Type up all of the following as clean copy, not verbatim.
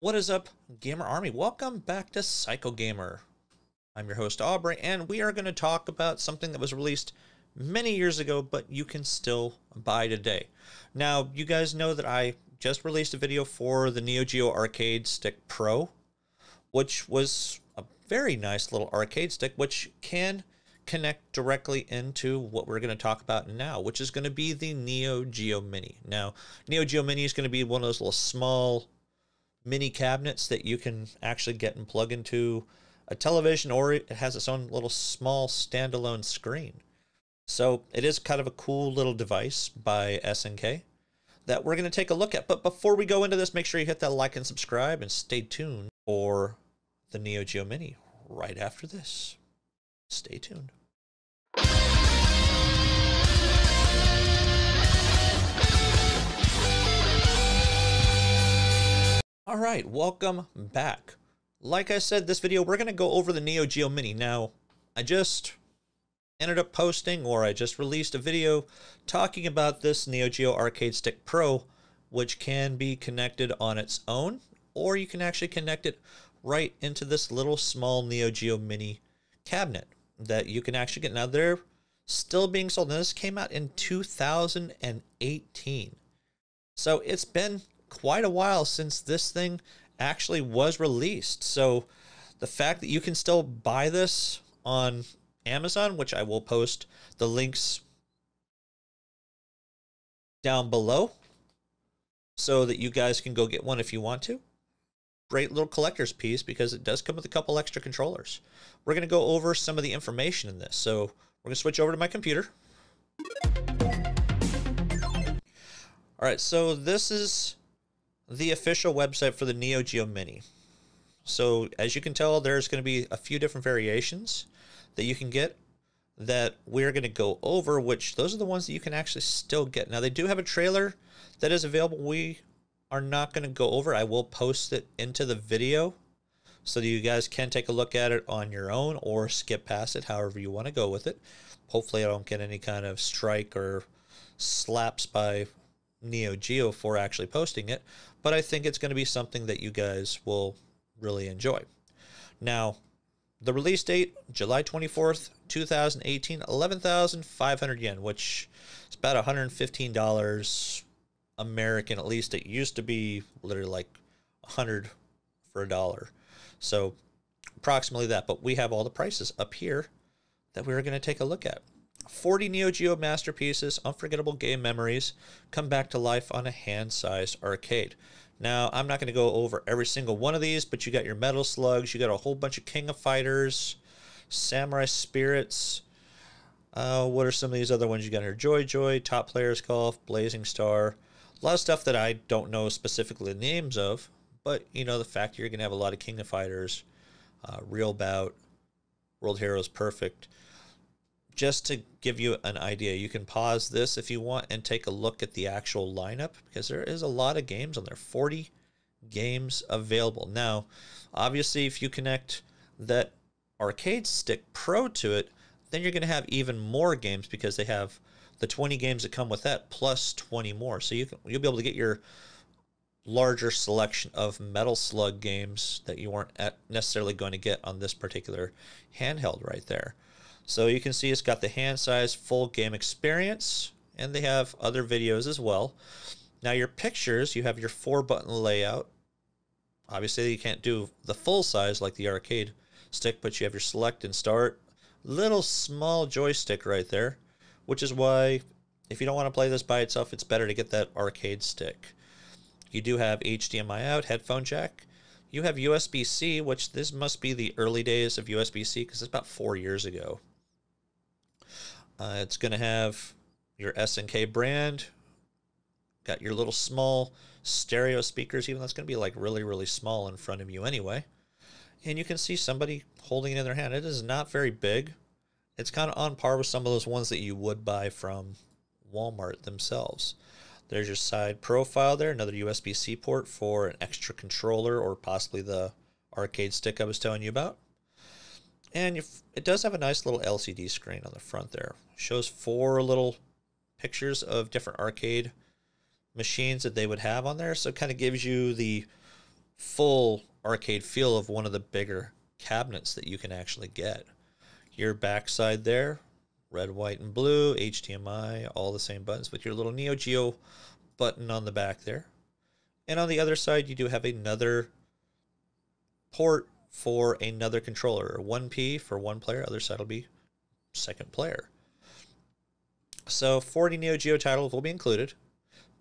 What is up, Gamer Army? Welcome back to Psycho Gamer. I'm your host, Aubrey, and we are going to talk about something that was released many years ago, but you can still buy today. Now, you guys know that I just released a video for the Neo Geo Arcade Stick Pro, which was a very nice little arcade stick, which can connect directly into what we're going to talk about now, which is going to be the Neo Geo Mini. Now, Neo Geo Mini is going to be one of those little small mini cabinets that you can actually get and plug into a television, or it has its own little small standalone screen. So it is kind of a cool little device by SNK that we're going to take a look at. But before we go into this, make sure you hit that like and subscribe and stay tuned for the Neo Geo Mini right after this. Stay tuned. All right, welcome back. Like I said, this video, we're going to go over the Neo Geo Mini. Now, I just ended up posting, or I just released a video talking about this Neo Geo Arcade Stick Pro, which can be connected on its own, or you can actually connect it right into this little small Neo Geo Mini cabinet that you can actually get. Now, they're still being sold. Now, this came out in 2018. So it's been quite a while since this thing actually was released. So the fact that you can still buy this on Amazon, which I will post the links down below so that you guys can go get one if you want to. Great little collector's piece because it does come with a couple extra controllers. We're going to go over some of the information in this. So we're going to switch over to my computer. All right, so this is the official website for the Neo Geo Mini. So as you can tell, there's going to be a few different variations that you can get that we're going to go over, which those are the ones that you can actually still get. Now, they do have a trailer that is available. We are not going to go over. I will post it into the video so that you guys can take a look at it on your own or skip past it, however you want to go with it. Hopefully I don't get any kind of strike or slaps by Neo Geo for actually posting it, but I think it's going to be something that you guys will really enjoy. Now, the release date, July 24th, 2018, 11,500 yen, which is about $115 American. At least it used to be literally like 100 for $1. So approximately that, but we have all the prices up here that we're going to take a look at. 40 Neo Geo masterpieces, unforgettable game memories, come back to life on a hand-sized arcade. Now, I'm not going to go over every single one of these, but you got your Metal Slugs, you got a whole bunch of King of Fighters, Samurai Spirits. What are some of these other ones you got here? Joy Joy, Top Players Golf, Blazing Star. A lot of stuff that I don't know specifically the names of, but you know the fact you're going to have a lot of King of Fighters, Real Bout, World Heroes Perfect. Just to give you an idea, you can pause this if you want and take a look at the actual lineup because there is a lot of games on there. 40 games available. Now, obviously, if you connect that Arcade Stick Pro to it, then you're going to have even more games because they have the 20 games that come with that plus 20 more. So you'll be able to get your larger selection of Metal Slug games that you weren't necessarily going to get on this particular handheld right there. So you can see it's got the hand-sized full game experience, and they have other videos as well. Now your pictures, you have your 4-button layout. Obviously you can't do the full size like the arcade stick, but you have your select and start. Little small joystick right there, which is why if you don't want to play this by itself, it's better to get that arcade stick. You do have HDMI out, headphone jack. You have USB-C, which this must be the early days of USB-C because it's about 4 years ago. It's going to have your SNK brand. Got your little small stereo speakers, even that's going to be like really, really small in front of you anyway. And you can see somebody holding it in their hand. It is not very big. It's kind of on par with some of those ones that you would buy from Walmart themselves. There's your side profile there, another USB-C port for an extra controller or possibly the arcade stick I was telling you about. And it does have a nice little LCD screen on the front there. Shows 4 little pictures of different arcade machines that they would have on there. So it kind of gives you the full arcade feel of one of the bigger cabinets that you can actually get. Your backside there, red, white, and blue, HDMI, all the same buttons with your little Neo Geo button on the back there. And on the other side, you do have another port for another controller. 1P for one player, other side will be second player. So 40 Neo Geo titles will be included,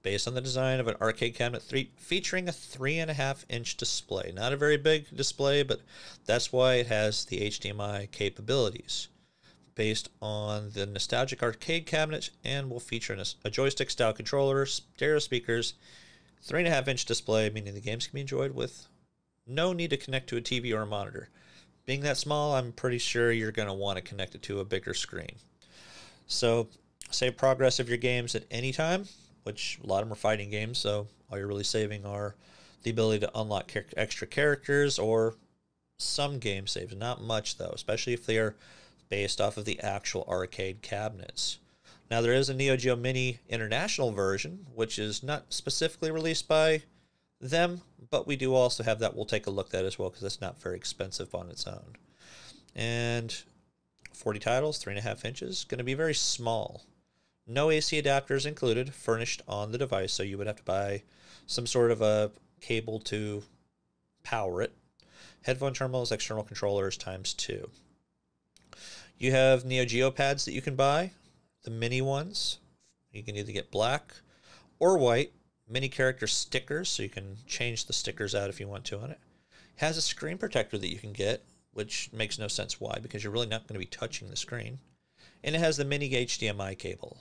based on the design of an arcade cabinet featuring a 3.5-inch display. Not a very big display, but that's why it has the HDMI capabilities. Based on the nostalgic arcade cabinet, and will feature a joystick-style controller, stereo speakers, 3.5-inch display, meaning the games can be enjoyed with no need to connect to a TV or a monitor. Being that small, I'm pretty sure you're going to want to connect it to a bigger screen. So, save progress of your games at any time, which a lot of them are fighting games, so all you're really saving are the ability to unlock extra characters or some game saves. Not much, though, especially if they are based off of the actual arcade cabinets. Now, there is a Neo Geo Mini International version, which is not specifically released by them, but we do also have that. We'll take a look at that as well, because it's not very expensive on its own. And 40 titles, 3.5 inches, going to be very small. No AC adapters included, furnished on the device, so you would have to buy some sort of a cable to power it. Headphone terminals, external controllers ×2. You have Neo Geo pads that you can buy, the mini ones. You can either get black or white. Mini character stickers, so you can change the stickers out if you want to on it. It has a screen protector that you can get, which makes no sense why, because you're really not going to be touching the screen. And it has the mini HDMI cable.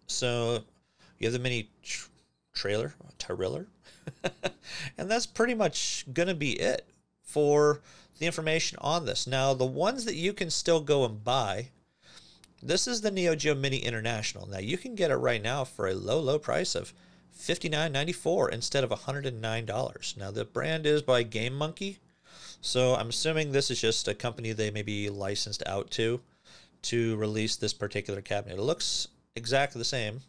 So you have the mini trailer, and that's pretty much going to be it for the information on this. Now, the ones that you can still go and buy, this is the Neo Geo Mini International. Now, you can get it right now for a low, low price of $59.94 instead of $109. Now, the brand is by Game Monkey, so I'm assuming this is just a company they may be licensed out to release this particular cabinet. It looks exactly the same.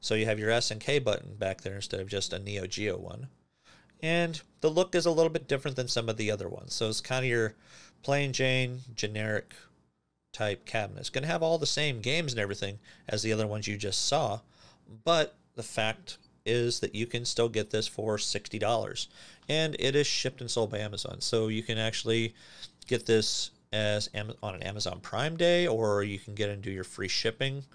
So you have your S and K button back there instead of just a Neo Geo one. And the look is a little bit different than some of the other ones. So it's kind of your plain Jane, generic type cabinet. It's going to have all the same games and everything as the other ones you just saw. But the fact is that you can still get this for $60. And it is shipped and sold by Amazon. So you can actually get this as on an Amazon Prime Day, or you can get it and do your free shipping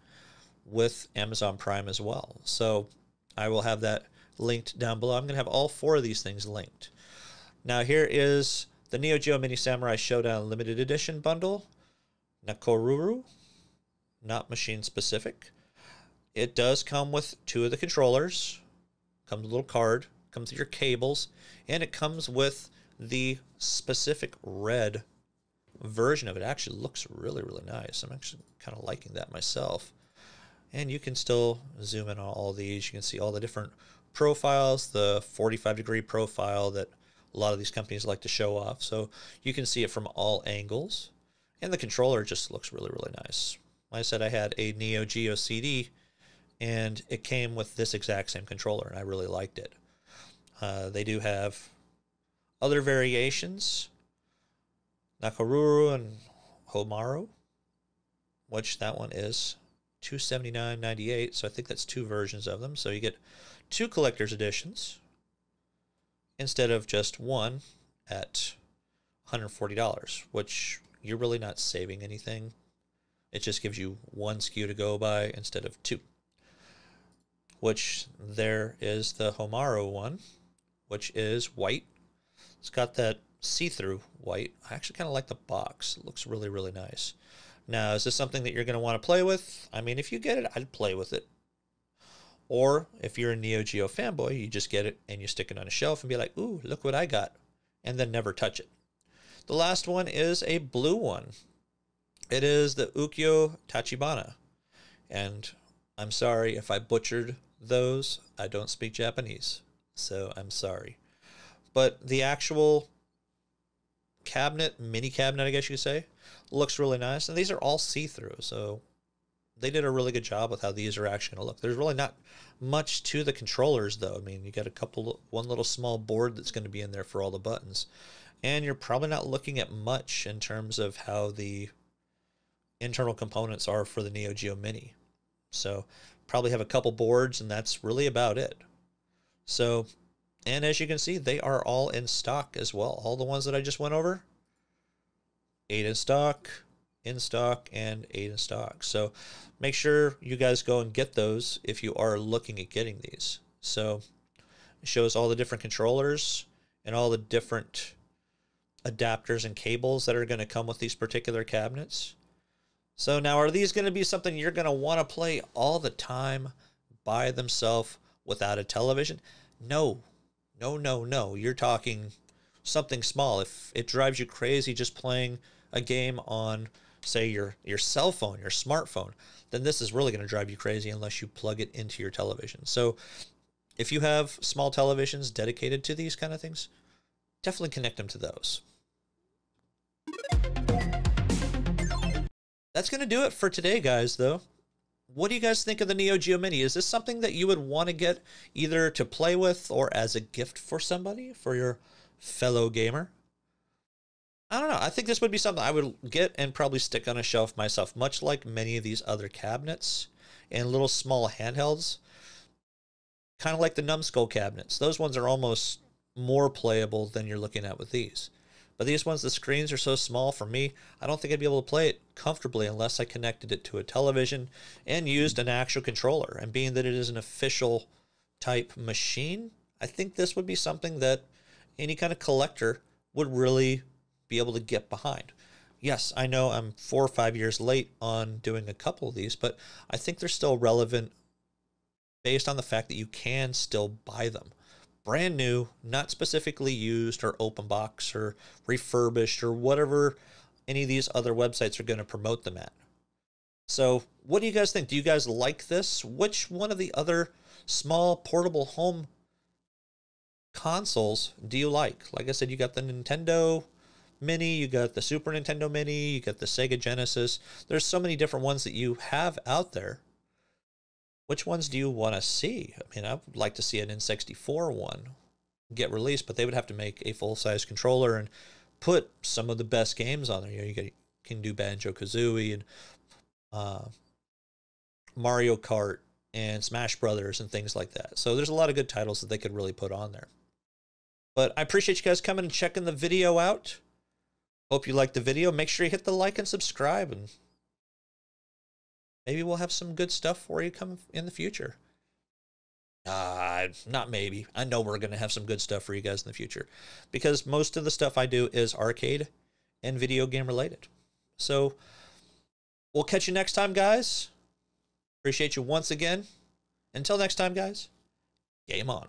with Amazon Prime as well. So I will have that linked down below. I'm going to have all 4 of these things linked. Now here is the Neo Geo Mini Samurai Showdown Limited Edition bundle. Nakoruru, not machine specific. It does come with 2 of the controllers. Comes with a little card. Comes with your cables. And it comes with the specific red version of it. It actually looks really, really nice. I'm actually kind of liking that myself. And you can still zoom in on all these. You can see all the different profiles, the 45-degree profile that a lot of these companies like to show off. So you can see it from all angles. And the controller just looks really, really nice. Like I said, I had a Neo Geo CD, and it came with this exact same controller, and I really liked it. They do have other variations, Nakoruru and Homaru, which that one is $279.98, so I think that's 2 versions of them. So you get 2 collector's editions instead of just one at $140, which you're really not saving anything. It just gives you 1 SKU to go by instead of 2. Which there is the Homaru one, which is white. It's got that see-through white. I actually kind of like the box. It looks really, really nice. Now, is this something that you're going to want to play with? I mean, if you get it, I'd play with it. Or if you're a Neo Geo fanboy, you just get it and you stick it on a shelf and be like, ooh, look what I got, and then never touch it. The last one is a blue one. It is the Ukiyo Tachibana. And I'm sorry if I butchered those. I don't speak Japanese, so I'm sorry. But the actual cabinet, mini cabinet, I guess you could say, looks really nice. And these are all see-through, so they did a really good job with how these are actually going to look. There's really not much to the controllers, though. I mean, you got one little small board that's going to be in there for all the buttons. And you're probably not looking at much in terms of how the internal components are for the Neo Geo Mini. So probably have a couple boards, and that's really about it. So, and as you can see, they are all in stock as well. All the ones that I just went over, 8 in stock, and 8 in stock. So make sure you guys go and get those if you are looking at getting these. So it shows all the different controllers and all the different adapters and cables that are going to come with these particular cabinets. So now, are these going to be something you're going to want to play all the time by themselves without a television? No, no, no, no. You're talking something small. If it drives you crazy just playing a game on, say, your cell phone, your smartphone, then this is really going to drive you crazy unless you plug it into your television. So if you have small televisions dedicated to these kind of things, definitely connect them to those. That's going to do it for today, guys, though. What do you guys think of the Neo Geo Mini? Is this something that you would want to get either to play with or as a gift for somebody, for your fellow gamer? I don't know. I think this would be something I would get and probably stick on a shelf myself, much like many of these other cabinets and little small handhelds. Kind of like the numbskull cabinets. Those ones are almost more playable than you're looking at with these. But these ones, the screens are so small for me, I don't think I'd be able to play it comfortably unless I connected it to a television and used an actual controller. And being that it is an official type machine, I think this would be something that any kind of collector would really be able to get behind. Yes, I know I'm 4 or 5 years late on doing a couple of these, but I think they're still relevant based on the fact that you can still buy them. Brand new, not specifically used or open box or refurbished or whatever any of these other websites are going to promote them at. So what do you guys think? Do you guys like this? Which one of the other small portable home consoles do you like? Like I said, you got the Nintendo Mini, you got the Super Nintendo Mini, you got the Sega Genesis. There's so many different ones that you have out there. Which ones do you want to see? I mean, I would like to see an N64 one get released, but they would have to make a full-size controller and put some of the best games on there. You know, can do Banjo-Kazooie and Mario Kart and Smash Brothers and things like that. So there's a lot of good titles that they could really put on there. But I appreciate you guys coming and checking the video out. Hope you liked the video. Make sure you hit the like and subscribe, and maybe we'll have some good stuff for you come in the future. Not maybe. I know we're going to have some good stuff for you guys in the future, because most of the stuff I do is arcade and video game related. So we'll catch you next time, guys. Appreciate you once again. Until next time, guys, game on.